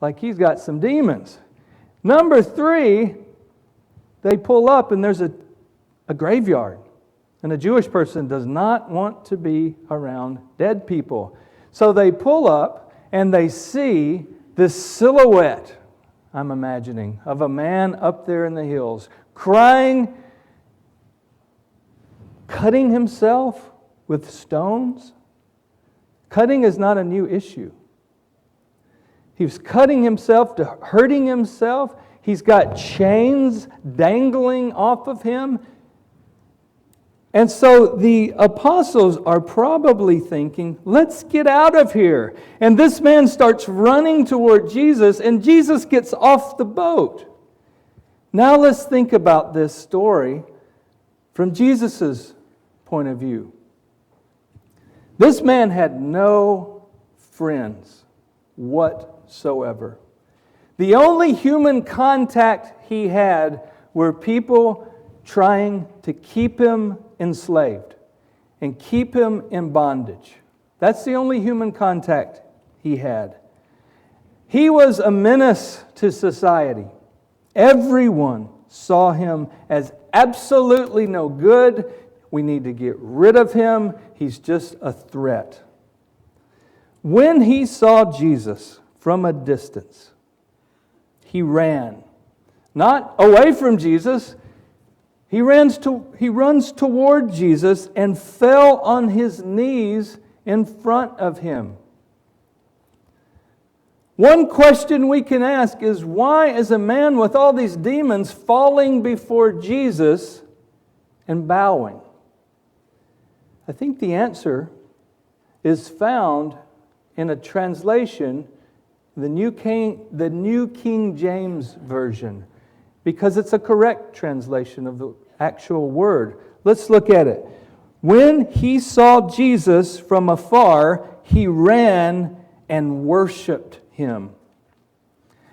like he's got some demons. Number 3, they pull up and there's a graveyard. And a Jewish person does not want to be around dead people. So they pull up and they see this silhouette, I'm imagining, of a man up there in the hills, crying, cutting himself with stones. Cutting is not a new issue. He was cutting himself, hurting himself. He's got chains dangling off of him. And so the apostles are probably thinking, let's get out of here. And this man starts running toward Jesus, and Jesus gets off the boat. Now let's think about this story from Jesus' point of view. This man had no friends whatsoever. The only human contact he had were people trying to keep him enslaved and keep him in bondage. That's the only human contact he had. He was a menace to society. Everyone saw him as absolutely no good. We need to get rid of him. He's just a threat. When he saw Jesus from a distance, he ran. Not away from Jesus. He runs toward Jesus and fell on his knees in front of him. One question we can ask is, why is a man with all these demons falling before Jesus and bowing? I think the answer is found in a translation, the New King James Version, because it's a correct translation of the actual word. Let's look at it. When he saw Jesus from afar, he ran and worshiped him.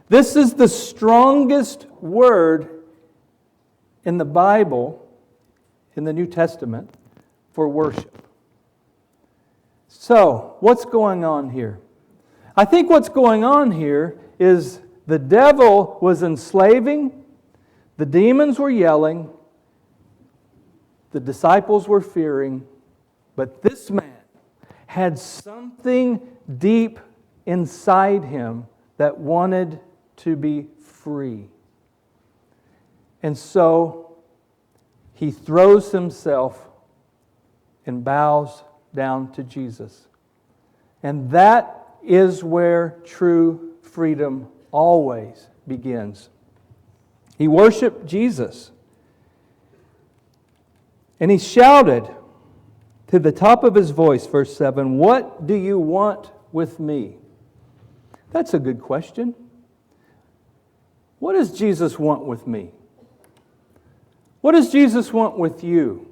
This is the strongest word in the Bible, in the New Testament, for worship. So, what's going on here? I think what's going on here is the devil was enslaving, the demons were yelling, the disciples were fearing, but this man had something deep inside him that wanted to be free. And so he throws himself and bows down to Jesus. And that is where true freedom always begins. He worshiped Jesus. And he shouted to the top of his voice, verse 7, "What do you want with me?" That's a good question. What does Jesus want with me? What does Jesus want with you?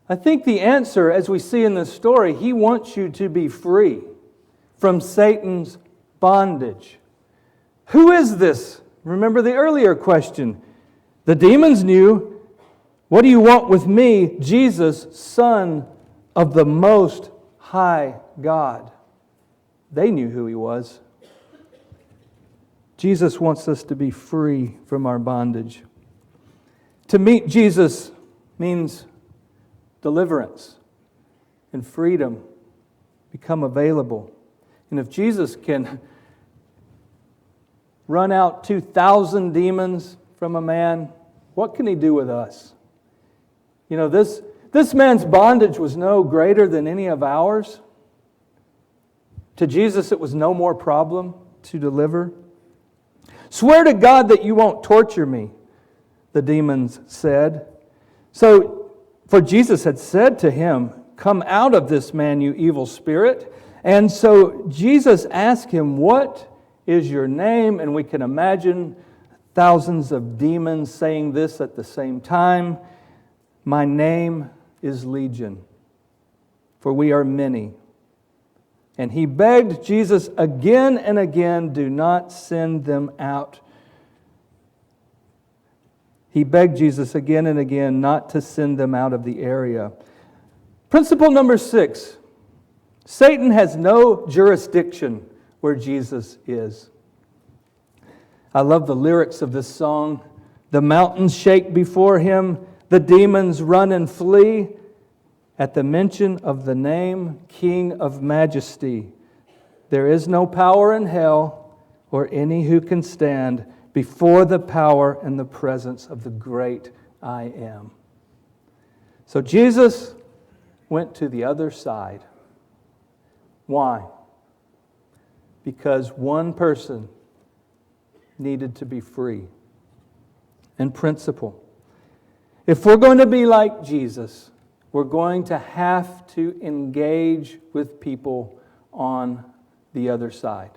I think the answer, as we see in this story, he wants you to be free from Satan's bondage. Who is this? Remember the earlier question. The demons knew, "What do you want with me, Jesus, Son of the Most High God?" They knew who he was. Jesus wants us to be free from our bondage. To meet Jesus means deliverance and freedom become available. And if Jesus can run out 2,000 demons from a man, what can he do with us? You know, this man's bondage was no greater than any of ours. To Jesus, it was no more problem to deliver. "Swear to God that you won't torture me," the demons said. For Jesus had said to him, "Come out of this man, you evil spirit." And so Jesus asked him, "What is your name?" And we can imagine thousands of demons saying this at the same time. "My name is Legion, for we are many." And he begged Jesus again and again, "Do not send them out." He begged Jesus again and again not to send them out of the area. Principle number 6. Satan has no jurisdiction where Jesus is. I love the lyrics of this song. The mountains shake before him, the demons run and flee. At the mention of the name King of Majesty, there is no power in hell or any who can stand before the power and the presence of the great I Am. So Jesus went to the other side. Why? Because one person needed to be free. In principle, if we're going to be like Jesus, we're going to have to engage with people on the other side.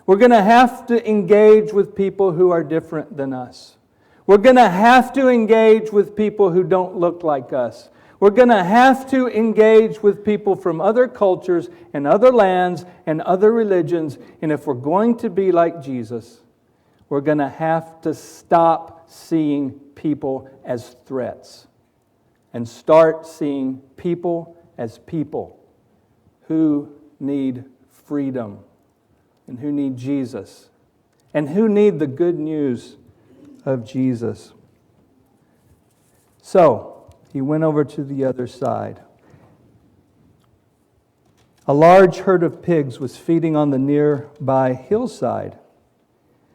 We're going to have to engage with people who are different than us. We're going to have to engage with people who don't look like us. We're going to have to engage with people from other cultures and other lands and other religions. And if we're going to be like Jesus, we're going to have to stop seeing people as threats and start seeing people as people who need freedom and who need Jesus and who need the good news of Jesus. So, he went over to the other side. A large herd of pigs was feeding on the nearby hillside.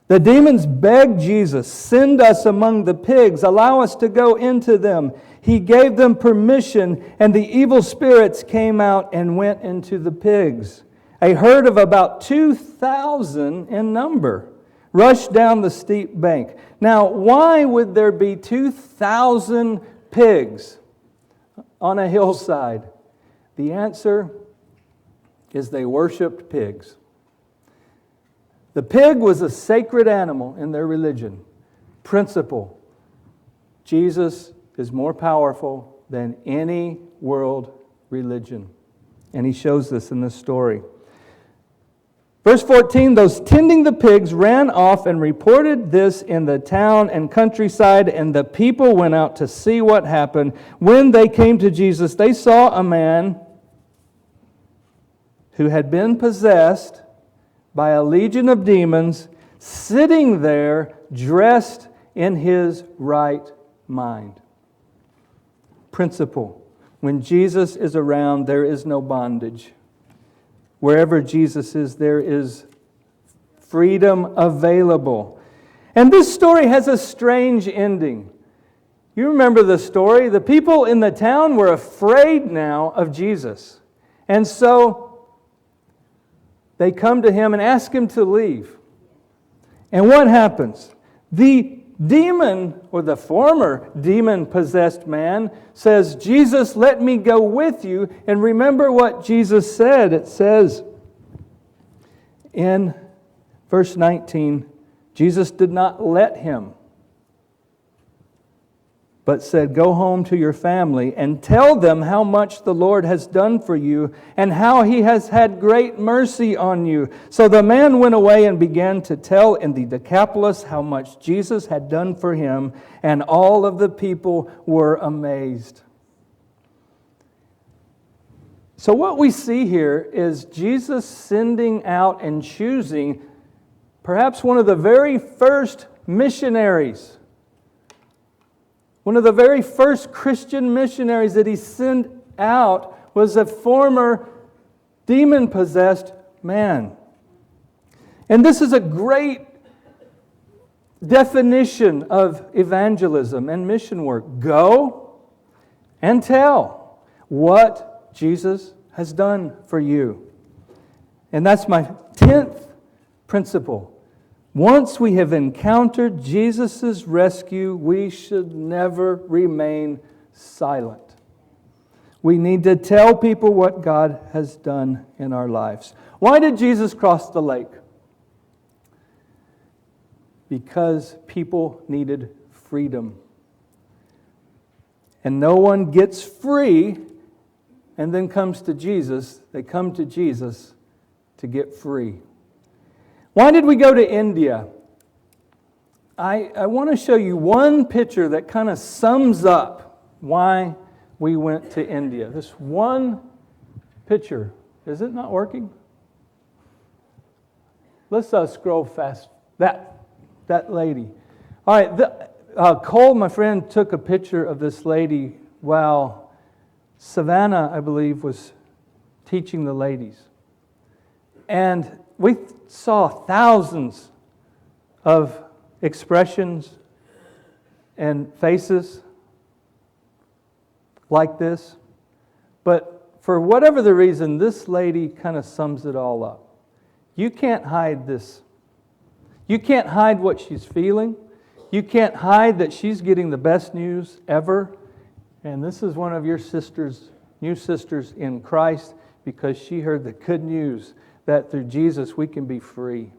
The demons begged Jesus, "Send us among the pigs, allow us to go into them." He gave them permission, and the evil spirits came out and went into the pigs. A herd of about 2,000 in number rushed down the steep bank. Now, why would there be 2,000 pigs on a hillside? The answer is they worshipped pigs. The pig was a sacred animal in their religion. Principle: Jesus is more powerful than any world religion. And he shows this in this story. Verse 14, those tending the pigs ran off and reported this in the town and countryside, and the people went out to see what happened. When they came to Jesus, they saw a man who had been possessed by a legion of demons sitting there dressed in his right mind. Principle: when Jesus is around, there is no bondage. Wherever Jesus is, there is freedom available. And this story has a strange ending. You remember the story? The people in the town were afraid now of Jesus. And so they come to him and ask him to leave. And what happens? The demon, or the former demon-possessed man, says, "Jesus, let me go with you." And remember what Jesus said. It says in verse 19, Jesus did not let him, but said, "Go home to your family and tell them how much the Lord has done for you and how He has had great mercy on you." So the man went away and began to tell in the Decapolis how much Jesus had done for him, and all of the people were amazed. So what we see here is Jesus sending out and choosing perhaps one of the very first missionaries. One of the very first Christian missionaries that he sent out was a former demon-possessed man. And this is a great definition of evangelism and mission work. Go and tell what Jesus has done for you. And that's my 10th principle. Once we have encountered Jesus' rescue, we should never remain silent. We need to tell people what God has done in our lives. Why did Jesus cross the lake? Because people needed freedom. And no one gets free and then comes to Jesus. They come to Jesus to get free. Why did we go to India? I want to show you one picture that kind of sums up why we went to India. This one picture. Is it not working? Let's scroll fast. That lady. All right, Cole, my friend, took a picture of this lady while Savannah, I believe, was teaching the ladies. And we saw thousands of expressions and faces like this. But for whatever the reason, this lady kind of sums it all up. You can't hide this. You can't hide what she's feeling. You can't hide that she's getting the best news ever. And this is one of your sisters, new sisters in Christ, because she heard the good news that through Jesus we can be free.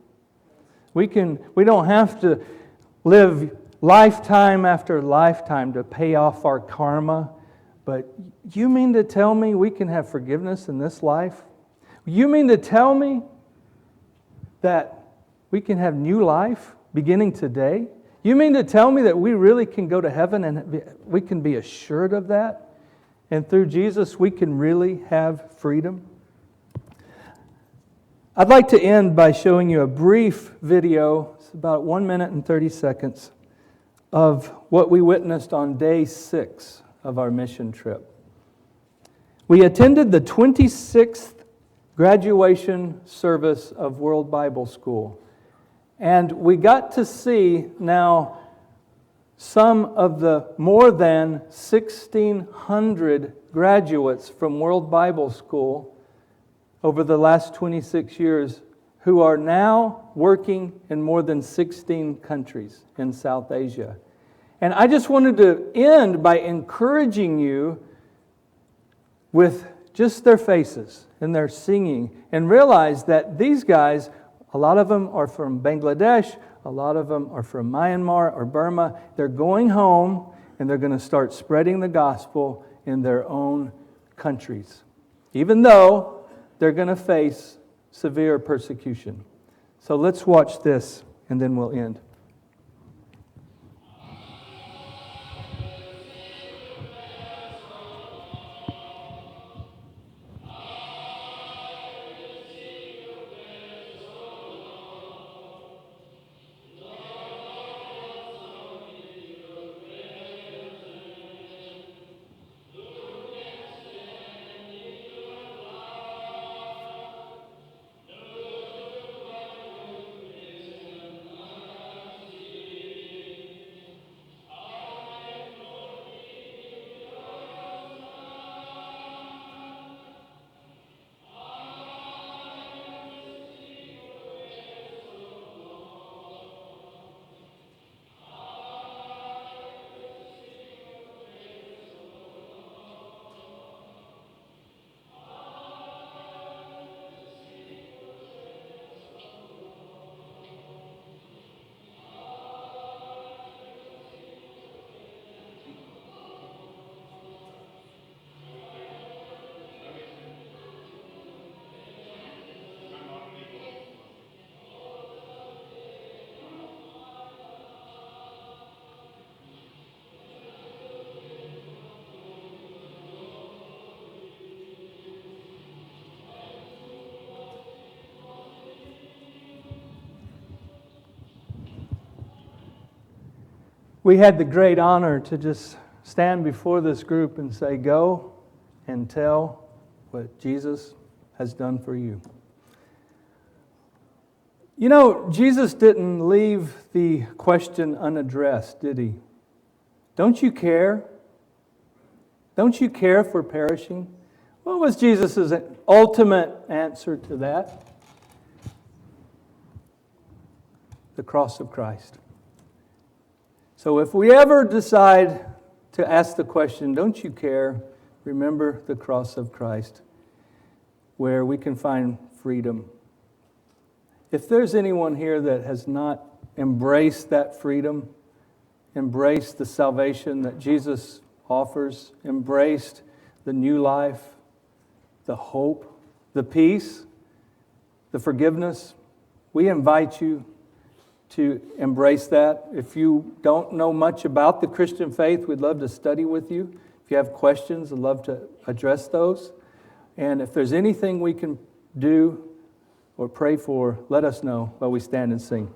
We don't have to live lifetime after lifetime to pay off our karma. But you mean to tell me we can have forgiveness in this life? You mean to tell me that we can have new life beginning today? You mean to tell me that we really can go to heaven and we can be assured of that? And through Jesus we can really have freedom? I'd like to end by showing you a brief video, it's about 1 minute and 30 seconds, of what we witnessed on day 6 of our mission trip. We attended the 26th graduation service of World Bible School. And we got to see now some of the more than 1,600 graduates from World Bible School over the last 26 years who are now working in more than 16 countries in South Asia. And I just wanted to end by encouraging you with just their faces and their singing, and realize that these guys, a lot of them are from Bangladesh, a lot of them are from Myanmar or Burma. They're going home and they're going to start spreading the gospel in their own countries, even though they're going to face severe persecution. So let's watch this and then we'll end. We had the great honor to just stand before this group and say, go and tell what Jesus has done for you. You know, Jesus didn't leave the question unaddressed, did he? Don't you care? Don't you care if we're perishing? What was Jesus' ultimate answer to that? The cross of Christ. So if we ever decide to ask the question, don't you care? Remember the cross of Christ, where we can find freedom. If there's anyone here that has not embraced that freedom, embraced the salvation that Jesus offers, embraced the new life, the hope, the peace, the forgiveness, we invite you to embrace that. If you don't know much about the Christian faith, we'd love to study with you. If you have questions, I'd love to address those. And if there's anything we can do or pray for, let us know while we stand and sing.